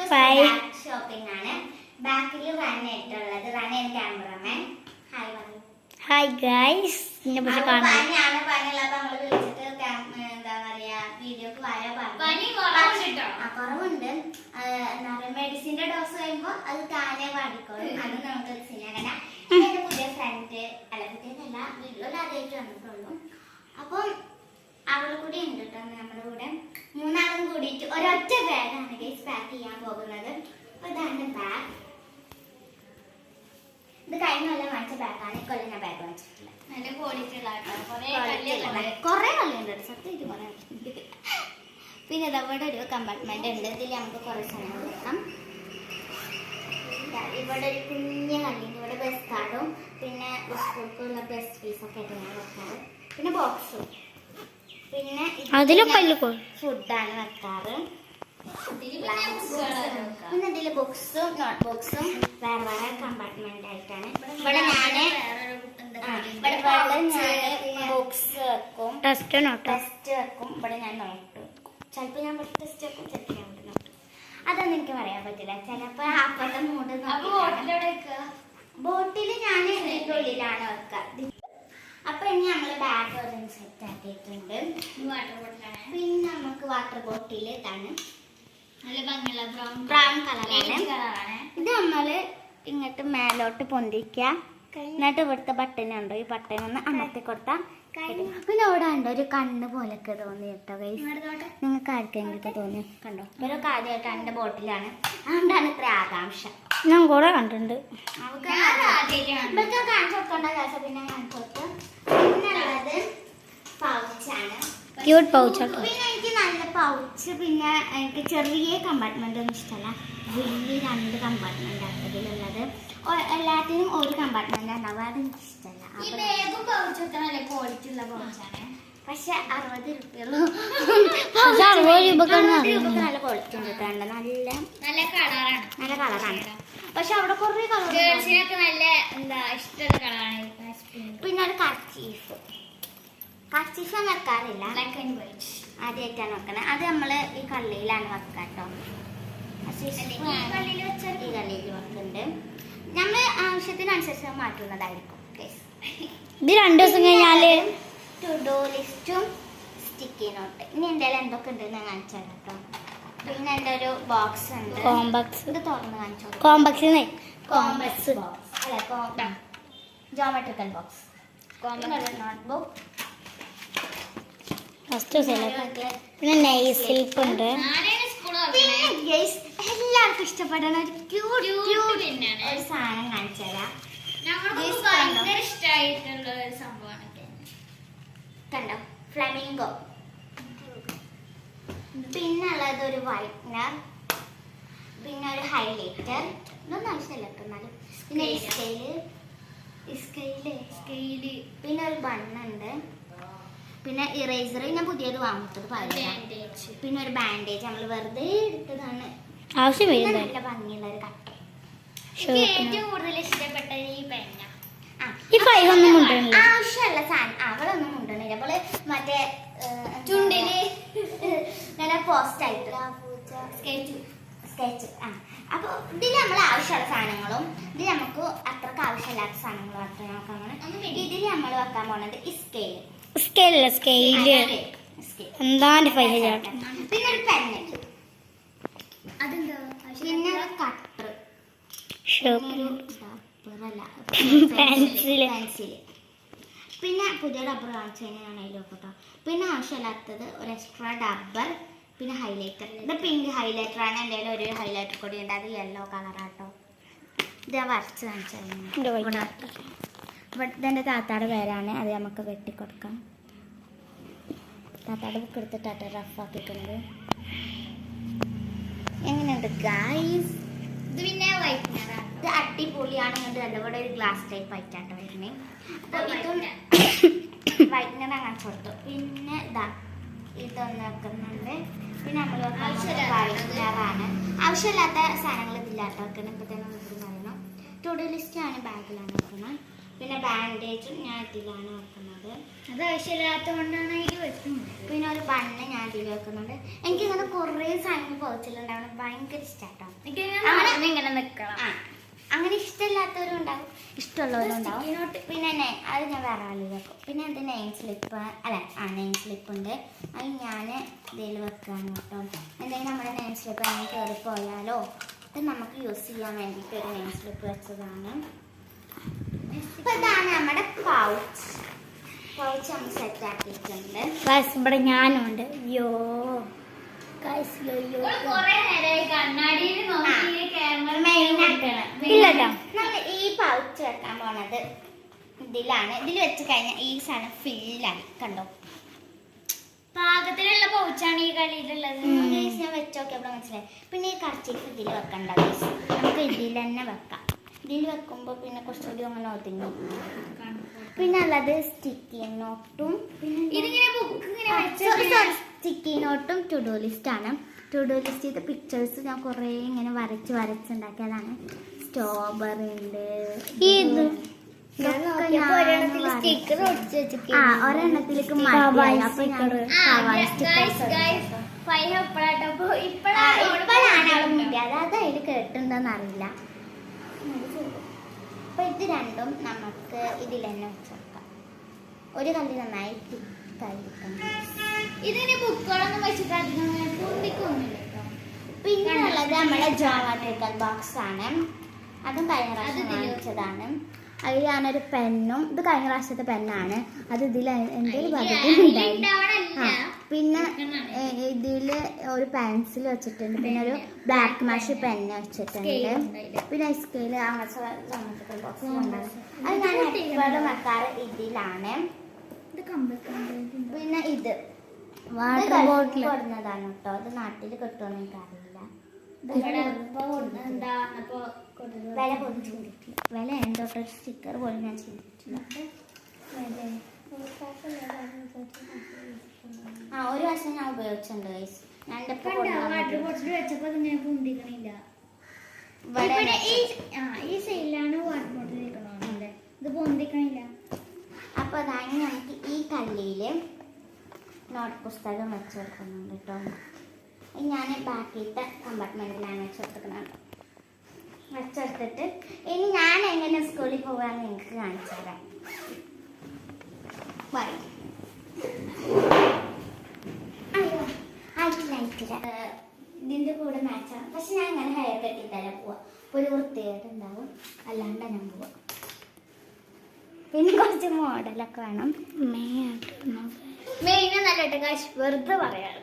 Shopping ആണ്. ബാക്കിൽ റണ്ണായിട്ടുള്ളത് റണ്ണ cameraman. Hi guys, കുറവുണ്ട്. മെഡിസിന്റെ ഡോസ് കഴിയുമ്പോ അത് താനെ പാടിക്കോളും. അത് നമുക്ക് അങ്ങനെ എന്റെ പുതിയ ഫ്രണ്ട് അല്ല പുതിയതല്ല വീഡിയോയിൽ ആദ്യമായിട്ട് വന്നിട്ടുള്ളൂ. അപ്പം അവള് കൂടി ഉണ്ട് കേട്ടോ നമ്മുടെ കൂടെ. മൂന്നാളും കൂടിയിട്ട് ഒരൊറ്റ ബാഗാണ് ഗൈസ് പാക്ക് ചെയ്യാൻ പോകുന്നത്. അപ്പൊ ഇതാണ് ബാഗ്. ഇത് കഴിഞ്ഞ കൊല്ലം വാങ്ങിച്ച ബാഗാണ്. ഇക്കൊല്ലം ഞാൻ ബാഗ് വാങ്ങിച്ചിട്ടില്ല. നല്ല ക്വാളിറ്റി ഉള്ള കൊറേ കളിയുണ്ട് സത്യം. ഇത് കൊറേ പിന്നെ ഇതവിടെ ഒരു കമ്പാർട്ട്മെന്റ് ഉണ്ട്. ഇതിൽ നമുക്ക് കുറെ സാധനങ്ങൾ വെക്കാം. ഇവിടെ ഒരു കുഞ്ഞ കള്ളിയുണ്ട്. ഇവിടെ ബസ് കാർഡും പിന്നെ സ്കൂൾക്കുള്ള ബസ് ഫീസൊക്കെ ആയിട്ട് ഞാൻ വെക്കാറ്. പിന്നെ ബോക്സും പിന്നെ ഫുഡാണ് വെക്കാറ്. പിന്നെ ഇതിൽ ബുക്സും നോട്ട് ബുക്സും വേറെ വേറെ കമ്പാർട്ട്മെന്റ് ആയിട്ടാണ്. ഇവിടെ ഞാന് ബുക്സ് വെക്കും, ടെസ്റ്റ് വെക്കും. ഇവിടെ ഞാൻ നോട്ട് വെക്കും. ചിലപ്പോൾ ഞാൻ ടെസ്റ്റ് വെക്കും, ചിലപ്പോൾ ഞാൻ നോട്ട്. അതൊന്നും എനിക്ക് പറയാൻ പറ്റില്ല. ചിലപ്പോ അപ്പത്തെ മൂഡ് ബോട്ടിൽ ഞാൻ ഉള്ളിലാണ് വെക്കുക. അപ്പൊ ഇനി നമ്മള് ബാഗ് സെറ്റ് ആക്കിയിട്ടുണ്ട്. പിന്നെ നമുക്ക് വാട്ടർ ബോട്ടിൽ ഇതാണ് ബ്രൗൺ കളറാണ്. ഇത് നമ്മള് ഇങ്ങോട്ട് മേലോട്ട് പൊന്തിക്കുക. എന്നിട്ട് ഇവിടുത്തെ ബട്ടൺ ഉണ്ടോ, ഈ ബട്ടൺ ഒന്ന് അമർത്തി കൊടുത്താൽ പിന്നെ അവിടെ ഉണ്ടോ ഒരു കണ്ണ് പോലൊക്കെ തോന്നി കേട്ടോ ഗൈസ്. നിങ്ങൾക്ക് ആർക്കെങ്കിലും തോന്നി കണ്ടോ? ഒരു കാര്യമായിട്ട് എന്റെ ബോട്ടിലാണ്. അതുകൊണ്ടാണ് ഇത്ര ആകാംക്ഷ. ഞാൻ കൂടെ കണ്ടിട്ടുണ്ട്. കാണിച്ചു കൊടുക്കണ്ട കാശ് പിന്നെ കാണിച്ചു കൊടുത്തു. പിന്നെ ഉള്ളത് പൗച്ചാണ്. Cute pouch. പിന്നെ എനിക്ക് നല്ല പൗച്ച്. പിന്നെ എനിക്ക് ചെറിയ കമ്പാർട്ട്മെന്റ് ഒന്നും ഇഷ്ടമല്ല. വലിയ 2 കമ്പാർട്ട്മെന്റ് ആണ് ഇതിലുള്ളത്. എല്ലാത്തിനും ഒരു കമ്പാർട്ട്മെന്റ് ഉണ്ടാവും. അത് എനിക്ക് ഇഷ്ടമല്ല. പക്ഷെ 60 രൂപയുള്ളൂ. 60 രൂപക്ക് നല്ല ക്വാളിറ്റി ഉണ്ട്. നല്ല കളറാണ്. പക്ഷെ അവിടെ കുറെ കളർ. പിന്നെ ഒരു കർച്ചീഫ് വെക്കാറില്ല. ആദ്യമായിട്ടാണ് വെക്കണത്. അത് നമ്മള് ഈ കള്ളിയിലാണ് വെക്കാട്ടോ. ഈ കള്ളിയിൽ വെക്കുന്നുണ്ട്. നമ്മള് ആവശ്യത്തിനനുസരിച്ച് മാറ്റുന്നതായിരിക്കും. ഇത് 2 ദിവസം കഴിഞ്ഞാല് ടു ഡു ലിസ്റ്റും സ്റ്റിക്കി നോട്ട്. ഇനി എൻ്റെ എന്തൊക്കെ ഉണ്ടെന്ന് കാണിച്ചാൽ കേട്ടോ. പിന്നെ എൻ്റെ ഒരു ബോക്സ് ഉണ്ട്. ഇത് തുറന്ന് കാണിച്ചോ. കോംബക്സ് അല്ല ജോമെട്രിക്കൽ ബോക്സ്. നോട്ട്ബുക്ക്. പിന്നെ നെയ്സിൽപ്പ് ഉണ്ട്. എല്ലാവർക്കും ഇഷ്ടപ്പെടുന്ന ഒരു ക്യൂട്ട് ഒരു സാധനം കാണിച്ചു തരാം. കണ്ടോ, ഫ്ലമിംഗോ. പിന്നെ ഉള്ളത് ഒരു വൈറ്റ്നർ, പിന്നെ ഒരു ഹൈലൈറ്റർ. ഇതൊന്നും ആവശ്യമില്ല എന്നാലും. പിന്നെ സ്കെയില്. പിന്നെ ഒരു ബണ്ണുണ്ട്. പിന്നെ ഇറേസർ ഞാൻ പുതിയത് വാങ്ങിച്ചത്. പിന്നെ ഒരു ബാൻഡേജ് നമ്മൾ വെറുതെ എടുത്തതാണ്. ആവശ്യം നല്ല ഭംഗിയുള്ള ഒരു കട്ട. ഏറ്റവും കൂടുതൽ ഇഷ്ടപ്പെട്ട ഈ പെന്ന. ആവശ്യമുള്ള സാധനം അവളൊന്നും മുണ്ടണില്ല. അവള് മറ്റേ ചുണ്ടില് നല്ല പോസ്റ്റ് ആയിട്ട് സ്കെച്ച്. അപ്പൊ ഇതിൽ നമ്മൾ ആവശ്യമുള്ള സാധനങ്ങളും ഇതിൽ നമുക്ക് അത്രക്ക് ആവശ്യമില്ലാത്ത സാധനങ്ങളും മാത്രമേ നോക്കാൻ. ഇതിൽ നമ്മൾ വെക്കാൻ പോണത് ഈ സ്കെയില്. എന്താണ് പിന്നെ ഒരു പെന്ന്. പിന്നെ ഒരു കട്ടർ. പെൻസില്. പിന്നെ പുതിയ ഡബ്ബർ കാണിച്ചു കഴിഞ്ഞാൽ അതിലോട്ടോ. പിന്നെ ആവശ്യമില്ലാത്തത് ഒരു എക്സ്ട്രാ ഡബ്ബർ. പിന്നെ ഹൈലൈറ്റർ. ഇത് പിങ്ക് ഹൈലൈറ്റർ ആണ്. എൻ്റെ ഒരു ഹൈലൈറ്റർ കൂടി ഉണ്ട്. അത് യെല്ലോ കളറാട്ടോ. ഇത് വരച്ച് കാണിച്ചു. ഇതെൻ്റെ താത്താടെ പേരാണ്. അത് നമുക്ക് വെട്ടിക്കൊടുക്കാം. താത്താടെ ബുക്ക് എടുത്തിട്ടാട്ടോ റഫാക്കിക്കുന്നത്. എങ്ങനെയുണ്ട് ഗൈസ്? ഇത് പിന്നെ വൈറ്റ്നറാണ്. ഇത് അടിപൊളിയാണ്. ഇവിടെ ഒരു ഗ്ലാസ് ടൈപ്പ് ആയിട്ടാട്ടോ വരുന്നത്. വൈറ്റ്നർ അങ്ങനെ കൊടുത്തു. പിന്നെ ഇതൊന്ന് വെക്കുന്നുണ്ട്. പിന്നെ നമ്മൾ വൈറ്റ്നറാണ്. ആവശ്യമില്ലാത്ത സാധനങ്ങൾ ഇതില്ലാട്ടോ വെക്കണം. ഇപ്പൊ തന്നെ പറയുന്നു. ടു ഡു ലിസ്റ്റ് ആണ് ബാഗിലാണ് വെക്കുന്നത്. പിന്നെ ബാൻഡേജും ഞാൻ ഇതിലാണ് വെക്കുന്നത്. അത് ആവശ്യമില്ലാത്ത കൊണ്ടാണ് ഇത് വെക്കുന്നത്. പിന്നെ ഒരു ബണ്ണ് ഞാൻ ഇതിൽ വെക്കുന്നുണ്ട്. എനിക്കിങ്ങനെ കുറേ സാധനങ്ങൾ പൗച്ചിലുണ്ടാവണം ഭയങ്കര ഇഷ്ടാട്ടോ. ഇങ്ങനെ നിക്കണം. അങ്ങനെ ഇഷ്ടമില്ലാത്തവരും ഉണ്ടാവും, ഇഷ്ടമുള്ളവരും ഉണ്ടാവും. പിന്നെ അത് ഞാൻ വേറെ ആളിൽ വെക്കും. പിന്നെ അത് നെയിം സ്ലിപ്പ് നെയിം സ്ലിപ്പ് ഉണ്ട്. അത് ഞാൻ ഇതിൽ വെക്കുകയാണ് കേട്ടോ. എന്തെങ്കിലും നമ്മുടെ നെയിം സ്ലിപ്പ് അങ്ങനെ കയറിപ്പോയാലോ ഇത് നമുക്ക് യൂസ് ചെയ്യാൻ വേണ്ടിയിട്ട് ഒരു നെയിം സ്ലിപ്പ് വെച്ചതാണ്. ഇപ്പൊ ഇതാണ് നമ്മുടെ പൗച്ച് നമ്മൾ സെറ്റ് ആക്കിയിട്ടുണ്ട്. ഇവിടെ ഞാനും ഉണ്ട്. അയ്യോ നമ്മൾ ഈ പൗച്ച് വെക്കാൻ പോണത് ഇതിലാണ്. ഇതിൽ വെച്ച് കഴിഞ്ഞാൽ ഈ സാധനം ഫില്ലായി കണ്ടോ. പാകത്തിലുള്ള പൗച്ചാണ് ഈ കളിയിലുള്ളത്. ഞാൻ വെച്ചോക്കിയപ്പോൾ മനസ്സിലായി. പിന്നെ ഈ കർച്ചീഫ് ഇതിൽ വെക്കണ്ട, നമുക്ക് ഇതിൽ തന്നെ വെക്കാം. ഇതിൽ വെക്കുമ്പോൾ പിന്നെ കുറച്ചുകൂടി അങ്ങനെ ഒതുങ്ങി. പിന്നെ ഉള്ളത് സ്റ്റിക്കി നോട്ടും സ്റ്റിക്കി നോട്ടും ടു ഡു ലിസ്റ്റ് ആണ്. ടു ഡു ലിസ്റ്റ് ചെയ്ത പിക്ചേഴ്സ് ഞാൻ കുറേ ഇങ്ങനെ വരച്ചുണ്ടാക്കിയതാണ്. സ്ട്രോബെറി ഉണ്ട്, ഒരെണ്ണത്തിലേക്ക് അത് അതിൽ കേട്ടുണ്ടോന്ന് അറിയില്ല. അപ്പൊ ഇത് രണ്ടും നമുക്ക് ഇതിൽ തന്നെ വെച്ചെടുക്കാം. ഒരു കല്ല് നന്നായി ഇതിന് ബുക്കുകളൊന്നും വെച്ചിട്ട് അധികം പൊന്തിക്കൊന്നുമില്ല കേട്ടോ. പിന്നെ ഉള്ളത് നമ്മുടെ ജോമെട്രിക്കൽ ബോക്സ് ആണ്. അതും കഴിഞ്ഞ പ്രാവശ്യം വാങ്ങിച്ചതാണ്. അതിൽ ഞാനൊരു പെന്നും, ഇത് കഴിഞ്ഞ പ്രാവശ്യത്തെ പെന്നാണ്. അത് ഇതിൽ എന്തെങ്കിലും പകുതി. പിന്നെ ഇതിൽ ഒരു പെൻസിൽ വെച്ചിട്ടുണ്ട്. പിന്നെ ഒരു ബ്ലാക്ക് മാഷ് പെന്ന് വെച്ചിട്ടുണ്ട്. പിന്നെ സ്കെയിൽ ജോമെട്രിക്കൽ ബോക്സ് ഉണ്ടാകും. അത് ഞാൻ എപ്പോഴും വെക്കാറ് ഇതിലാണ്. പിന്നെ ഇത് വാട്ടർ ബോട്ടിൽ കൊടുന്നതാണ് കേട്ടോ. അത് നാട്ടിൽ കിട്ടുമെന്ന് എനിക്കറിയില്ല. വില പോലും ചിന്തിട്ടില്ല. വില എന്തോട്ടോ സ്റ്റിക്കർ പോലും ഞാൻ ചിന്തിട്ടില്ല. ഒരു വർഷം ഞാൻ ഉപയോഗിച്ചിട്ടുണ്ട് ഗൈസ്. ഞാൻ വാട്ടർ ബോട്ടിൽ വെച്ചപ്പോ ഇങ്ങനെ പൊന്തിക്കണില്ല. ഈ സൈഡിലാണ് വാട്ടർ ബോട്ടിൽ ഇരിക്കണേ, ഇത് പൊന്തിക്കണില്ല. അപ്പൊ അതാണ് നമുക്ക് ഈ കല്ലില് നോട്ട് പുസ്തകം വെച്ച് വെക്കുന്നുണ്ട് കേട്ടോ. ഞാൻ ബാക്കിയിട്ട് കമ്പാർട്ട്മെന്റിലാണ് വെച്ചെടുക്കുന്നത്. വെച്ചെടുത്തിട്ട് ഇനി ഞാൻ എങ്ങനെ സ്കൂളിൽ പോകാന്ന് നിങ്ങൾക്ക് കാണിച്ചു തരാം. ഇതിന്റെ കൂടെ മാച്ചാണ്. പക്ഷെ ഞാൻ അങ്ങനെ ഹെയർ കെട്ടിട്ടല്ല പോവാ. ഒരു വൃത്തിയായിട്ടുണ്ടാവും, അല്ലാണ്ട് ഞാൻ പോവാ. പിന്നെ കുറച്ച് മോഡലൊക്കെ വേണം. മെയിൻ നല്ല കാശ് വെറുതെ പറയാറ്.